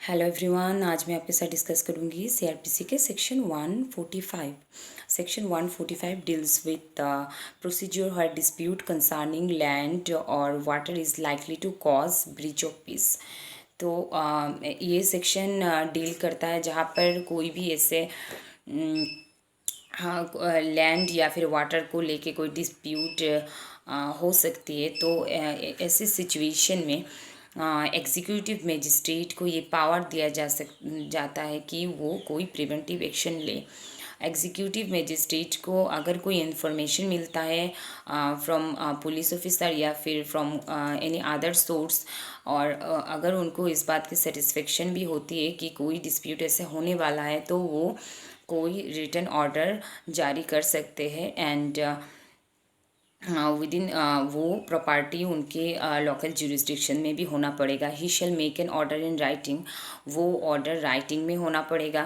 Hello everyone, आज मैं आपके साथ डिस्कस करूंगी सीआरपीसी के section 145। Section 145 deals with procedure where dispute concerning land और water is likely to cause breach of peace. तो ये सेक्शन डील करता है जहाँ पर कोई भी ऐसे हाँ लैंड या फिर वाटर को लेके कोई डिस्प्यूट हो सकती है। तो ऐसी सिचुएशन में एग्जीक्यूटिव मजिस्ट्रेट को ये पावर दिया जाता है कि वो कोई प्रिवेंटिव एक्शन ले। एग्जीक्यूटिव मजिस्ट्रेट को अगर कोई इन्फॉर्मेशन मिलता है फ्रॉम पुलिस ऑफिसर या फिर फ्रॉम एनी अदर सोर्स, और अगर उनको इस बात की सेटिस्फेक्शन भी होती है कि कोई डिस्प्यूट ऐसे होने वाला है, तो वो कोई रिटन ऑर्डर जारी कर सकते हैं एंड विद इन वो प्रॉपर्टी उनके लोकल जुरिस्डिक्शन में भी होना पड़ेगा। He shall make an order in writing, वो ऑर्डर राइटिंग में होना पड़ेगा।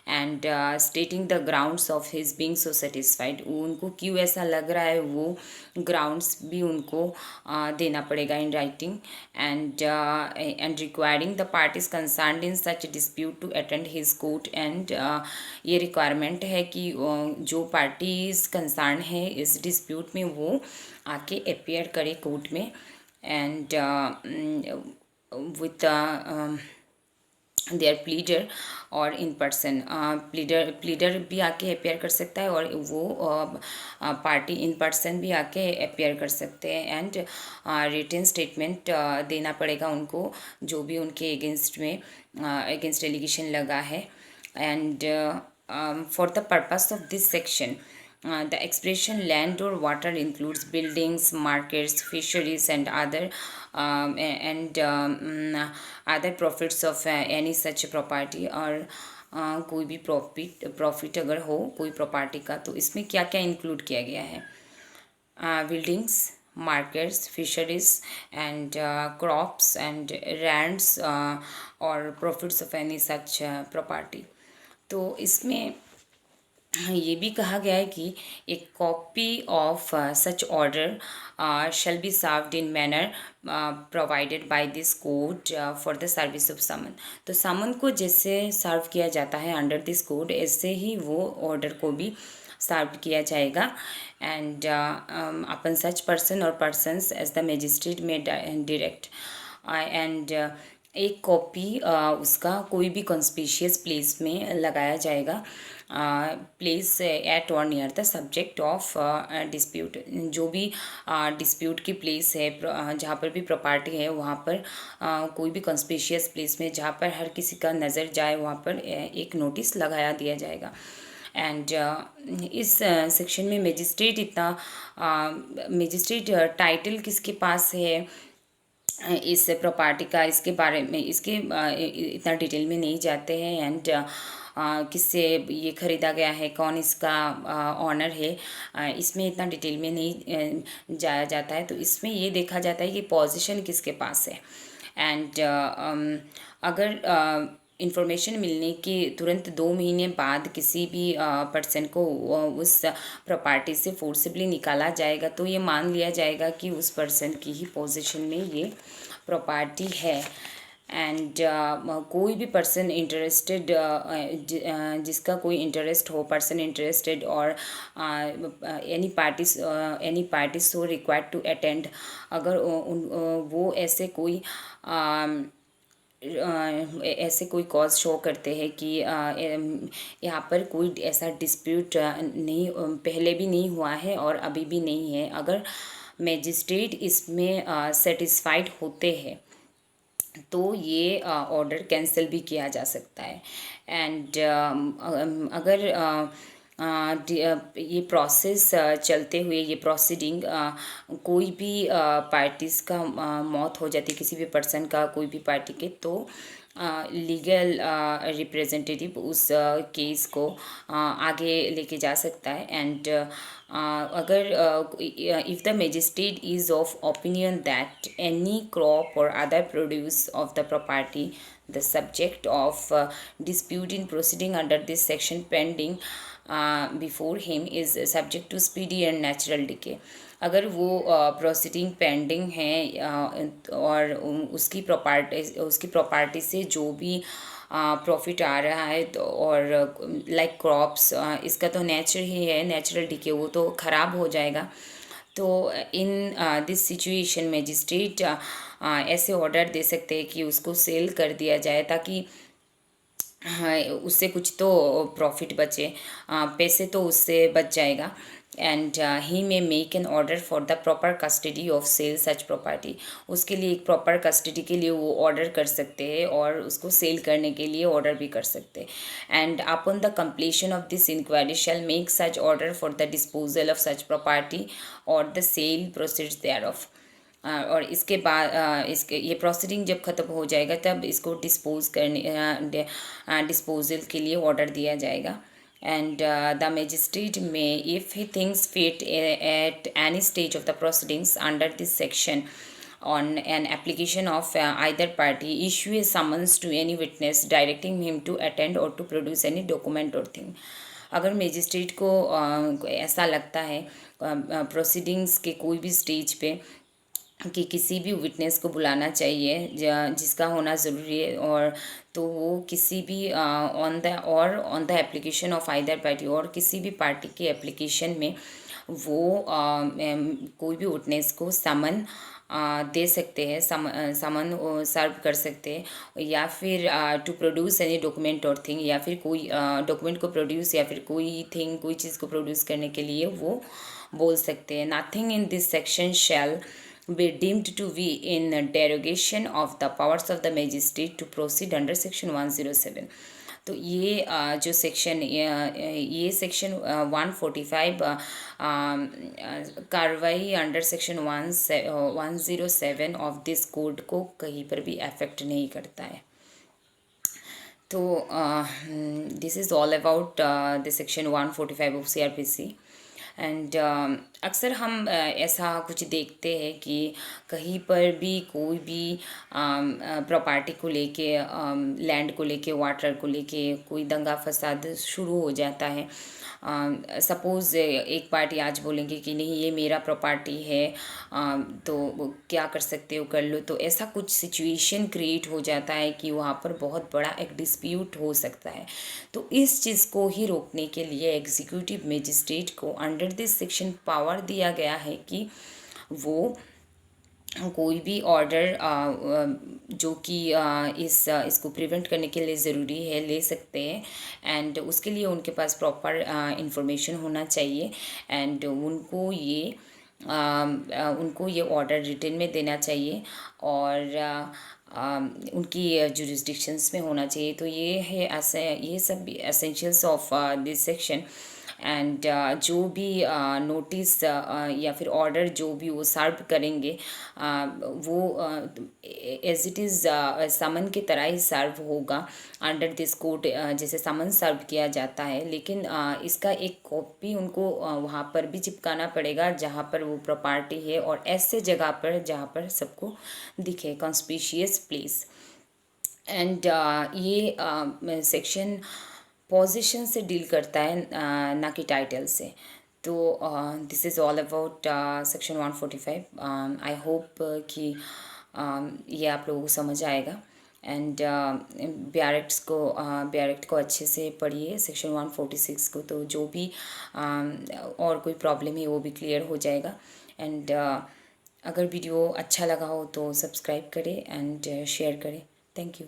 And stating the grounds of his being so satisfied, उनको क्यों ऐसा लग रहा है वो ग्राउंड्स भी उनको देना पड़ेगा in writing. And requiring the parties concerned in such dispute to attend his court. And ये रिक्वायरमेंट है कि जो पार्टीज कंसर्न है इस डिस्प्यूट में वो आके अपेयर करे कोर्ट में। एंड विथ देयर प्लीडर और इन पर्सन, प्लीडर भी आके अपेयर कर सकता है और वो पार्टी इन पर्सन भी आके अपेयर कर सकते हैं। एंड रिटन स्टेटमेंट देना पड़ेगा उनको जो भी उनके अगेंस्ट एलिगेशन लगा है। And for the purpose of this section, the expression land or water includes buildings, markets, fisheries, and other profits of any such property। और कोई भी प्रॉफिट अगर हो कोई प्रॉपर्टी का, तो इसमें क्या क्या इंक्लूड किया गया है? Buildings, markets, fisheries, and crops and rents or profits of any such property। तो इसमें ये भी कहा गया है कि एक copy of such order shall be served in manner provided by this code for the service of summon. तो समन को जैसे सर्व किया जाता है अंडर दिस कोड, ऐसे ही वो ऑर्डर को भी सर्व किया जाएगा। एंड अपन सच पर्सन और पर्सन्स एज द मजिस्ट्रेट में डायरेक्ट। एंड एक कॉपी उसका कोई भी कॉन्स्पिशियस प्लेस में लगाया जाएगा, प्लेस एट और near the subject of dispute. जो भी डिस्प्यूट की प्लेस है, जहाँ पर भी प्रॉपर्टी है, वहाँ पर कोई भी कॉन्स्पिशियस प्लेस में जहाँ पर हर किसी का नज़र जाए वहाँ पर एक नोटिस लगाया दिया जाएगा। एंड इस सेक्शन में मजिस्ट्रेट टाइटल किसके पास है इस प्रॉपर्टी का, इसके बारे में इतना डिटेल में नहीं जाते हैं। एंड किससे ये ख़रीदा गया है, कौन इसका ऑनर है, इसमें इतना डिटेल में नहीं जाया जाता है। तो इसमें ये देखा जाता है कि पोजीशन किसके पास है। एंड अगर इंफॉर्मेशन मिलने के तुरंत 2 महीने बाद किसी भी पर्सन को उस प्रॉपर्टी से फोर्सिबली निकाला जाएगा, तो ये मान लिया जाएगा कि उस पर्सन की ही पोजीशन में ये प्रॉपर्टी है। एंड कोई भी पर्सन इंटरेस्टेड, जिसका कोई इंटरेस्ट हो, पर्सन इंटरेस्टेड और any party so required to attend, अगर वो ऐसे कोई कॉज शो करते हैं कि यहाँ पर कोई ऐसा डिस्प्यूट नहीं, पहले भी नहीं हुआ है और अभी भी नहीं है, अगर मजिस्ट्रेट इसमें सेटिस्फाइड होते हैं तो ये ऑर्डर कैंसिल भी किया जा सकता है। एंड अगर ये प्रोसेस चलते हुए, ये प्रोसीडिंग, कोई भी पार्टीज़ का मौत हो जाती है, किसी भी पर्सन का, कोई भी पार्टी के, तो लीगल रिप्रेजेंटेटिव उस केस को आगे लेके जा सकता है। एंड अगर if the magistrate is of opinion that any crop और other produce of the property the subject of dispute in proceeding under this section pending before him is subject to speedy and natural decay। अगर वो proceeding pending है और उसकी property से जो भी profit आ रहा है तो और लाइक क्रॉप्स, इसका तो नेचर ही है, नेचुरल डिके, वो तो ख़राब हो जाएगा। तो इन दिस सिचुएशन मजिस्ट्रेट ऐसे ऑर्डर दे सकते हैं कि उसको सेल कर दिया जाए, ताकि हाँ, उससे कुछ तो प्रॉफिट बचे, पैसे तो उससे बच जाएगा। And he may make an order for the proper custody of sale such property. उसके लिए एक प्रॉपर कस्टडी के लिए वो ऑर्डर कर सकते हैं और उसको सेल करने के लिए ऑर्डर भी कर सकते हैं। And upon the completion of this inquiry shall make such order for the disposal of such property और the sale proceeds thereof. और इसके बाद इसके ये प्रोसीडिंग जब ख़त्म हो जाएगा तब इसको डिस्पोजल के लिए ऑर्डर दिया जाएगा। एंड द मजिस्ट्रेट में if he thinks fit at any stage of the proceedings under this section on an application of either party issue a summons to any witness directing him to attend or to produce any document or thing। अगर magistrate को ऐसा लगता है proceedings के कोई भी stage पे कि किसी भी विटनेस को बुलाना चाहिए जिसका होना ज़रूरी है, और तो वो किसी भी on the application of either party, और किसी भी पार्टी के एप्लीकेशन में वो कोई भी विटनेस को समन दे सकते हैं, समन सर्व कर सकते हैं, या फिर टू प्रोड्यूस एनी डॉक्यूमेंट और थिंग, या फिर कोई डॉक्यूमेंट को प्रोड्यूस या फिर कोई थिंग, कोई चीज़ को प्रोड्यूस करने के लिए वो बोल सकते हैं। Nothing in this section shall be deemed to be in derogation of the powers of the magistrate to proceed under section 107। तो ये जो सेक्शन ये सेक्शन 145 कार्रवाई under section 107 of this code को कहीं पर भी अफेक्ट नहीं करता है। तो this is all about the section 145 of CRPC। And अक्सर हम ऐसा कुछ देखते हैं कि कहीं पर भी कोई भी प्रॉपर्टी को लेके, लैंड को लेके, वाटर को लेके कोई दंगा फसाद शुरू हो जाता है। सपोज़ एक पार्टी आज बोलेंगे कि नहीं ये मेरा प्रॉपर्टी है, तो वो क्या कर सकते हो कर लो, तो ऐसा कुछ सिचुएशन क्रिएट हो जाता है कि वहाँ पर बहुत बड़ा एक डिस्प्यूट हो सकता है। तो इस चीज़ को ही रोकने के लिए एग्जीक्यूटिव मजिस्ट्रेट को अंडर दिस सेक्शन पावर दिया गया है कि वो कोई भी ऑर्डर जो कि इसको प्रिवेंट करने के लिए ज़रूरी है ले सकते हैं। एंड उसके लिए उनके पास प्रॉपर इंफॉर्मेशन होना चाहिए, एंड उनको ये ऑर्डर रिटन में देना चाहिए और उनकी जुरिस्डिक्शंस में होना चाहिए। तो ये है ये सब essentials of this section. And जो भी नोटिस या फिर ऑर्डर जो भी वो सर्व करेंगे वो एज इट इज़ समन की तरह ही सर्व होगा अंडर दिस कोड, जैसे समन सर्व किया जाता है। लेकिन इसका एक कॉपी उनको वहाँ पर भी चिपकाना पड़ेगा जहाँ पर वो प्रॉपर्टी है, और ऐसे जगह पर जहाँ पर सबको दिखे, कॉन्स्पिशियस प्लेस। एंड ये सेक्शन पोजीशन से डील करता है, ना कि टाइटल से। तो this is all about section 145। I hope कि ये आप लोगों को समझ आएगा। एंड बैरेक्ट को अच्छे से पढ़िए, सेक्शन 146 को, तो जो भी और कोई प्रॉब्लम है वो भी क्लियर हो जाएगा। एंड अगर वीडियो अच्छा लगा हो तो सब्सक्राइब करें एंड शेयर करें। Thank you.